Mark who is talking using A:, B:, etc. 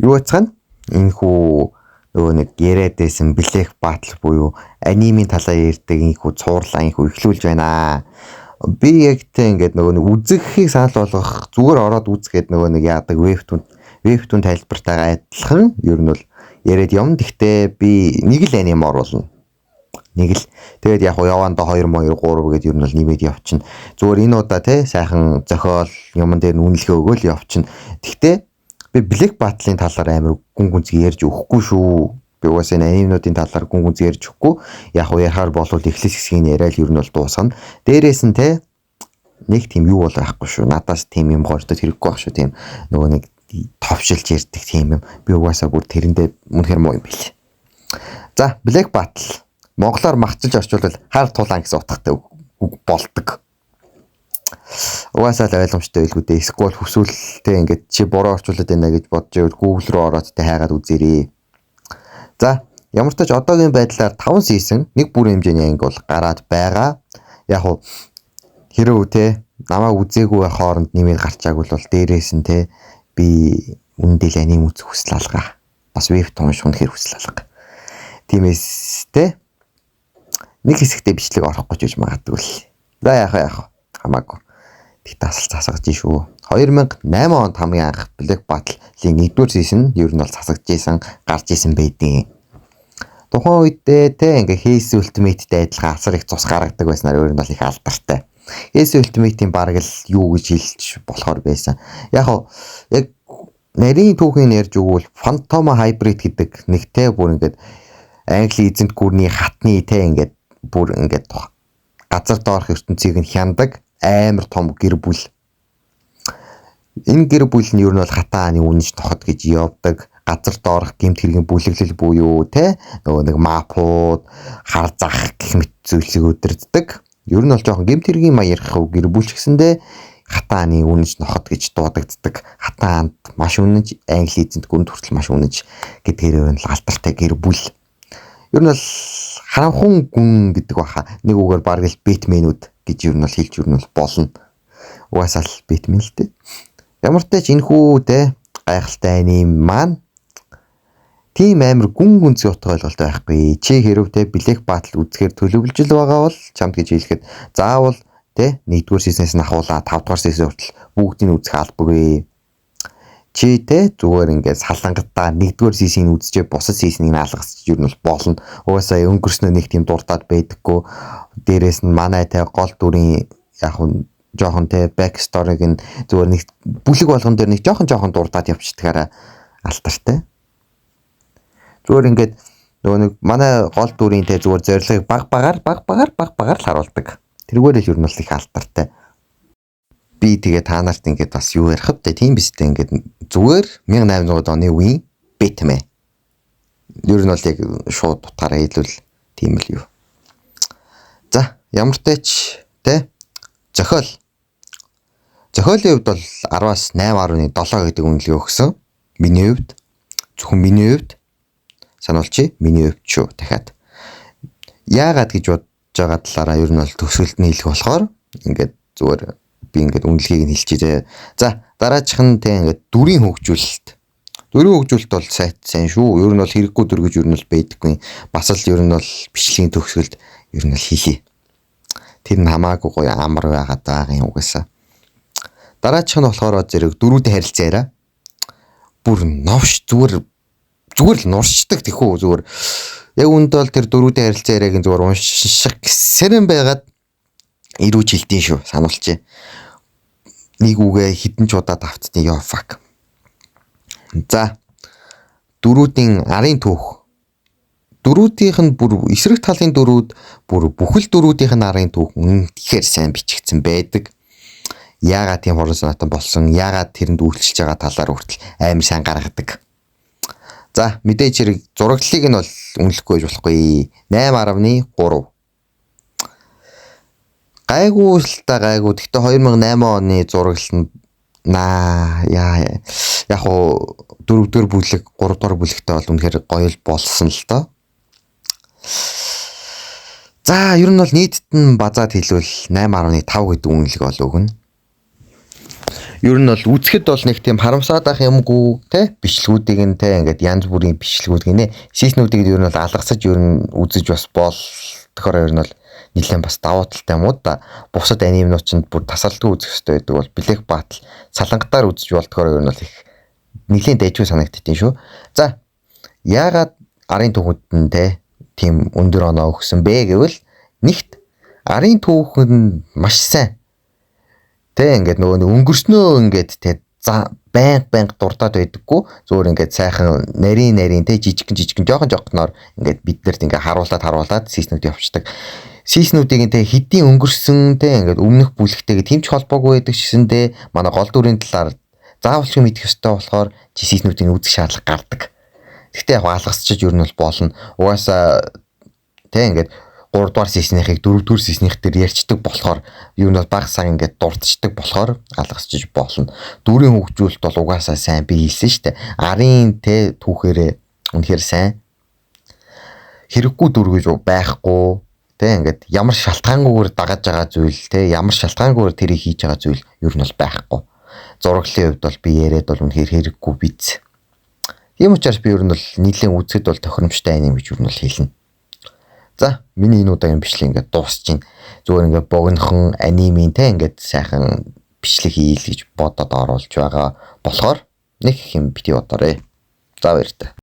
A: Юу яцхан энэ хүү нөгөө нэг яриад байсан Black Battle буюу анимын талаар ярьдаг энэ хүү цуурлаа энэ хүү эхлүүлж байна. Би яг тэ ингээд нөгөө нэг үзэхийг санал болгох зүгээр ороод үзгээд нөгөө нэг яадаг webtoon тайлбартайгаа адилхан ер нь бол яриад юм. Гэхдээ би нэг л аним оруулна. Нэг л тэгээд яг явандаа 2 2 3 гэдээ ер нь бол нэмээд явчихна. Зүгээр энэ удаа те сайхан зохиол юмн дээр үнэлгээ өгөөл явчихна. Гэхдээ би Black Battle-ын талаар амар гүн гүнзгий ярьж өгөхгүй шүү. Би угаасаа анимнуудын талаар гүн гүнзгий ярьж өгөхгүй. Яг ярахаар болвол эхлэл хэсгийг яриад ер нь бол дуусгана. Дээрээс нь те нэг тийм юу бол байхгүй шүү. Надаас тийм юм гордод хэрэггүй байх шүү. Тийм нөгөө нэг товшилж ярьдаг тийм юм. Би угаасаа бүр тэрэндээ үнэхэр муу юм бэл. За, Black Battle монголоор махчилж орчуулбал хар тулаан гэсэн утгатай үг болдог. Угаасаа л ойлгомжтой байлгүй дээ. Эсвэл хүсвэл ингээд чи буруу орчуулад байна гэж бодож ивэл Google руу ороод хайгаад үзээрэй. За, ямар ч тач одоогийн байдлаар 5 season нэг бүрийн хэмжээний анги бол гараад байгаа. Яг уу хэрэг те намайг үзээгүй хооронд нэмээд гарчааг бол дээрээс нь те би үндэл аним үзэх хүсэл алгаа. Бас webtoon унших үнэхээр хүсэл алгаа. Тиймээс те нэг хэсэгтээ бичлэг орохгүй ч гэж магадгүй л. За яах хамаагүй. Тэгтээ асал засагж шүү. 2008 онд хамгийн анх Black Battle-ийн 1-р season ер нь бол засагж ийсэн, гарч ийсэн байдیں۔ Тухайн үедээ те ингээ Haze Ultimate-тэй адилхан асар их цус гаргадаг байснаар ер нь бол их алдартай. Haze Ultimate-ийн бараг л юу гэж хэлж болохоор байсан. Яг нарийн түүхийн ярьж өгвөл Phantom Hybrid гэдэг нэгтэй бүр ингээд англи эзэнт гүрний хатны те ингээд бүр ингээд газар доорх ертөнцийг нь хяндаг амар том гэр бүл. Энэ гэр бүл нь ер нь бол хатааны үнэж тоход гэж явдаг. Газар доорх гэмт хэргийн бүлэглэл буюу те нөгөө нэг мапууд, хар зах гэх мэт зүйлсийг өдөрддөг. Ер нь бол жоохон гэмт хэргийн маяг гэр бүл ч гэсэндээ хатааны үнэж ноход гэж дуудагддаг. Хатаанд маш үнэж, англи эзэнт гүрэнд хүртэл маш үнэж гэдгээр нь алдартай гэр бүл. Ер нь бол харанхуй гүн гэдэг баха. Нэг үгээр бараг л Бэтменүүд гэж ер нь бол хэлж ер нь бол болно. Угаасаа л Бэтмен л дээ. Ямар ч тач энэ хүү те гайхалтай аним маань тийм амар гүн гүнзгий утга ойлголт байхгүй. Чи хэрв те Black Battle үзэхээр төлөвлөж байгаа бол чамд гэж хэлэхэд заавал те 1-р season-ээс нь ахуулаад 5-р season хүртэл бүгдийг үзэх албагүй. Чи те зүгээр ингээд салангатаа 1-р season үзчихээ бусад season-ыг алгасч юу нь болно. Угаасаа өнгөрснөө нэг тийм дуртаад байдаггүй. Дээрээс нь манай те гол дүрийн яг нь жоохон те back story-г нь зүгээр нэг бүлэг болгон дээр нэг жоохон дуртаад явчихдагаараа алдартай. Зүгээр ингээд нөгөө нэг манай гол дүрийн те зүгээр зорилгыг баг багаар л харуулдаг. Тэргээр л юу нь их алдартай. Би тэгээ та нарт ингээд бас юу ярих вэ? Тийм биз дээ ингээд зүгээр 1800 оны үеийн Бэтмен. Ер нь бол яг шууд утгаараа хэлвэл тийм л юу. За, ямар ч тач те зохиолын хувьд бол 10-аас 8.7 гэдэг үнэлгээ өгсөн. Миний хувьд зөвхөн миний хувьд сануулчих. Миний хувьд шүү дахиад. Яагаад гэж бодож байгаа талаараа ер нь бол төгсгөлд нь хэлэх болохоор ингээд зүгээр би ингээд үнэлгээг нь хэлчихье. За, дараачих нь те ингээд дүрийн хөгжүүлэлт. Дүрийн хөгжүүлэлт бол сайн шүү. Ер нь бол хэрэггүй дүр гэж ер нь бол байдаггүй. Бас л ер нь бол бичлэгийн төгсгөлд ер нь бол хийлээ. Тэр нь хамаагүй гоё амар байгаад байгаа юм угаасаа. Дараачих нь болохоор зэрэг дөрүүдийн харилцаа яриа. Бүр новш зүгээр л нуршдаг тэхүү зүгээр. Яг үүнд бол тэр дөрүүдийн харилцаа яриаг нь зүгээр унших гэсэрэн байгаад ирүүж хэлтийн шүү. Сануулчих. Нэг үгээ хідэн ч удаад автдیں۔ Ёо fuck. За. Дөрүүдийн арын түүх. Дөрүүдийнх нь бүр эсрэг талын дөрүүд бүр бүхэл дөрүүдийнх нь арын түүх үнэхээр сайн бичигдсэн байдаг. Яагаад тийм хорон санаатай болсон? Яагаад тэрэнд үйлчилж байгаа талаар хүртэл амар сайн гаргадаг. За, мэдээж хэрэг зураглалыг нь бол үнэлэхгүй байж болохгүй. 8.3. Гайгүй л та гайгүй. Гэхдээ 2008 оны зураглал нь яг уу 4-р бүлэг, 3-р бүлэгтэй бол үнэхээр гоё л болсон л доо. За, ер нь бол нийтэд нь базаад хэлвэл 8.5 гэдэг үнэлгээ бол өгнө. Ер нь бол үзэхэд бол нэг тийм харамсаад ах юмгүй те бичлэгүүдийг нь те ингээд янз бүрийн бичлэгүүд гинэ. Сиснүүдийг ер нь бол алгасаж ер нь үзэж бас болохоор ер нь бол нэлээд бас давуу талтай юм уу да. Бусад анимнууд ч бүр тасралтгүй үзэх хэрэгтэй байдаг бол Блэк Батл салангатаар үзэж болдгоор ер нь бол их нэлээд дайжгүй санагдтiin шүү. За яагаад арын түүхэнд нь те тийм өндөр оноо өгсөн бэ гэвэл нэгт арын түүхэн маш сайн. Тэ ингээд нөгөө өнгөрснөө ингээд тэ байнга дуртаад байдаггүй зөвөр ингээд сайхан нарийн тэ жижигэн жоохон ингээд биднэрт ингээд харуулад сиснүүд явчихдаг. Сиснүүдийг тэ хэдийн өнгөрсөн тэ ингээд өмнөх бүлэгтэйгээ тэмч холбоогүй байдаг гэсэндээ манай гол дүрийн талаар заавалч мэдэх ёстой болохоор сиснүүдийг үзэх шаардлага гардаг. Гэхдээ яг алгасчиж ер нь бол болно. Угаасаа тэ ингээд 3 дугаар сиснийхийг 4 дугаар сиснийх дээр ярьцдаг болохоор юу нь бол баг сар ингээд дурдчдаг болохоор алгасчиж болно. Дүрийн хөгжүүлэлт бол угаасаа сайн би хэлсэн шүү дээ. Арын тэ түүхээрээ үнэхээр сайн. Хэрэггүй дүр гэж байхгүй. Тэ ингээд ямар шалтгаангүйгээр дагаж байгаа зүйл тэ ямар шалтгаангүйгээр тэрийг хийж байгаа зүйл ер нь бол байхгүй. Зураглалын хувьд бол би яриад бол үнэхээр хэрэггүй биз. Тийм учраас би ер нь бол нийлэн үзэхэд бол тохиромжтой аним гэж ер нь бол хэлнэ. За миний энэ удаагийн бичлэг ингээд дуусчихин. Зүгээр ингээд богинохон анимын те ингээд сайхан бичлэг хийл гэж бодоод оруулж байгаа болохоор нэг хэм бити бодоорой. За баяртай.